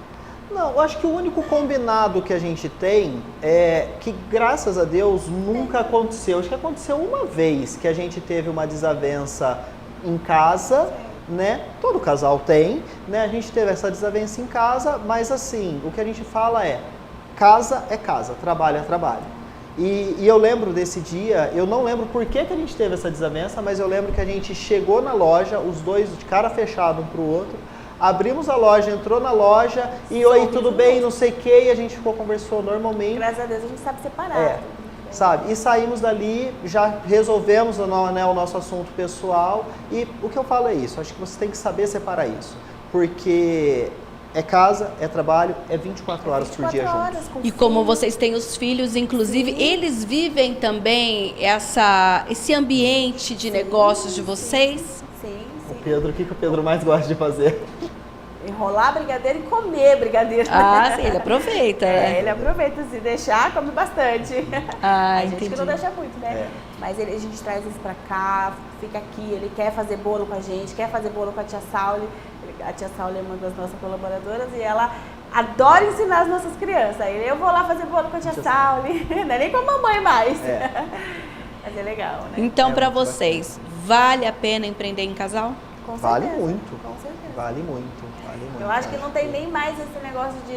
Não, eu acho que o único combinado que a gente tem é que, graças a Deus, nunca aconteceu. Acho que aconteceu uma vez que a gente teve uma desavença em casa, né? Todo casal tem, né? A gente teve essa desavença em casa, mas assim, o que a gente fala é casa, trabalho é trabalho. E eu lembro desse dia, eu não lembro por que a gente teve essa desavença, mas eu lembro que a gente chegou na loja, os dois de cara fechada um pro outro, abrimos a loja, entrou na loja e oi, tudo bem, não sei o que, e a gente conversou normalmente. Graças a Deus a gente sabe separar. Sabe? E saímos dali, já resolvemos o nosso assunto pessoal e o que eu falo é isso, acho que você tem que saber separar isso, porque é casa, é trabalho, é 24 horas por dia juntos. E como vocês têm os filhos, inclusive, eles vivem também esse ambiente de negócios de vocês? Sim. O Pedro, o que o Pedro mais gosta de fazer? enrolar brigadeiro e comer brigadeiro. Ah, sim, ele aproveita, né? Ele aproveita, se deixar, come bastante. Ah, a gente entendi. que não deixa muito, né? Mas a gente traz isso pra cá, fica aqui, ele quer fazer bolo com a gente, quer fazer bolo com a tia Sauli. A tia Sauli é uma das nossas colaboradoras e ela adora ensinar as nossas crianças. Eu vou lá fazer bolo com a tia Sauli, não é nem com a mamãe mais. Mas é legal, né? Então, para vocês, vale a pena empreender em casal? Com Vale certeza, muito. Com certeza. Vale muito, vale muito. Eu acho que não tem nem mais esse negócio de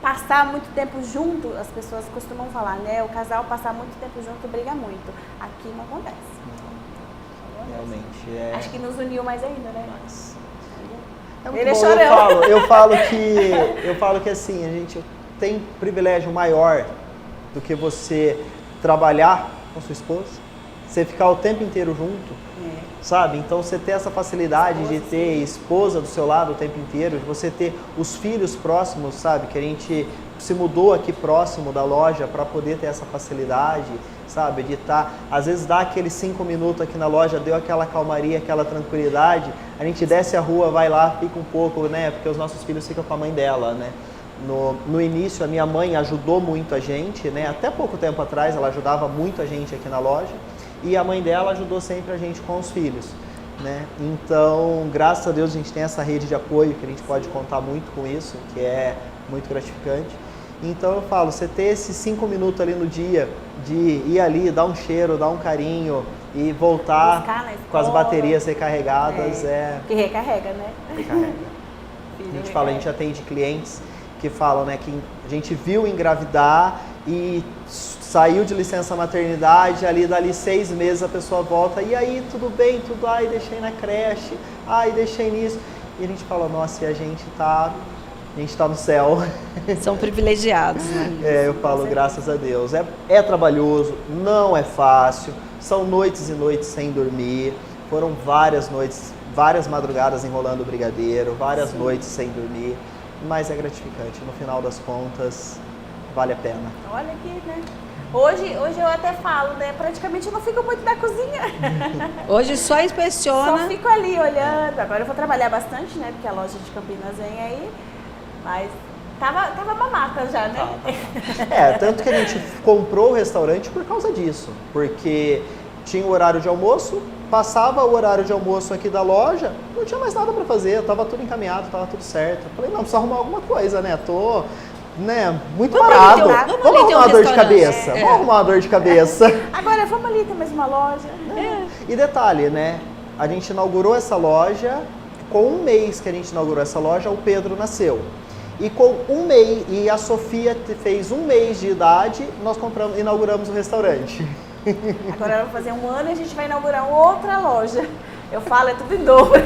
passar muito tempo junto. As pessoas costumam falar, né? O casal passar muito tempo junto briga muito. Aqui não acontece. Realmente Acho que nos uniu mais ainda, né? É muito Ele é bom. chorão. Eu falo que assim, a gente tem privilégio maior do que você trabalhar com sua esposa, você ficar o tempo inteiro junto. Sabe? Então você ter essa facilidade de ter esposa do seu lado o tempo inteiro, de você ter os filhos próximos, sabe? Que a gente se mudou aqui próximo da loja para poder ter essa facilidade, sabe? De estar, às vezes dá aqueles 5 minutos aqui na loja, deu aquela calmaria, aquela tranquilidade, a gente desce a rua, vai lá, fica um pouco, né? Porque os nossos filhos ficam com a mãe dela, né? No início a minha mãe ajudou muito a gente, né? Até pouco tempo atrás ela ajudava muito a gente aqui na loja. E a mãe dela ajudou sempre a gente com os filhos, né? Então, graças a Deus, a gente tem essa rede de apoio que a gente pode contar muito com isso, que é muito gratificante. Então, eu falo, você ter esses 5 minutos ali no dia de ir ali, dar um cheiro, dar um carinho e voltar com as baterias recarregadas Que recarrega, né? Recarrega. A gente fala, a gente atende clientes que falam, né, que a gente viu engravidar e saiu de licença maternidade, ali dali 6 meses a pessoa volta, e aí, tudo bem, tudo, ai, deixei na creche, ai, deixei nisso. E a gente fala, nossa, e a gente tá no céu. São privilegiados, né? Eu falo, graças a Deus. É trabalhoso, não é fácil, são noites e noites sem dormir, foram várias noites, várias madrugadas enrolando o brigadeiro, várias noites sem dormir, mas é gratificante, no final das contas, vale a pena. Olha aqui, né? Hoje eu até falo, né? Praticamente eu não fico muito na cozinha. Hoje só inspeciona. Só fico ali olhando. Agora eu vou trabalhar bastante, né? Porque a loja de Campinas vem aí. Mas tava mamata já, né? Tanto que a gente comprou o restaurante por causa disso. Porque tinha o horário de almoço, passava o horário de almoço aqui da loja, não tinha mais nada para fazer, tava tudo encaminhado, tava tudo certo. Eu falei, não, precisa arrumar alguma coisa, né? Tô, né, muito parado. Vamos arrumar uma dor de cabeça. Vamos arrumar uma dor de cabeça. Agora vamos ali, tem mais uma loja. E detalhe, né? A gente inaugurou essa loja, com 1 mês que a gente inaugurou essa loja, o Pedro nasceu. E com 1 mês, e a Sofia fez 1 mês de idade, nós inauguramos o restaurante. Agora ela vai fazer 1 ano e a gente vai inaugurar outra loja. Eu falo, é tudo em dobro.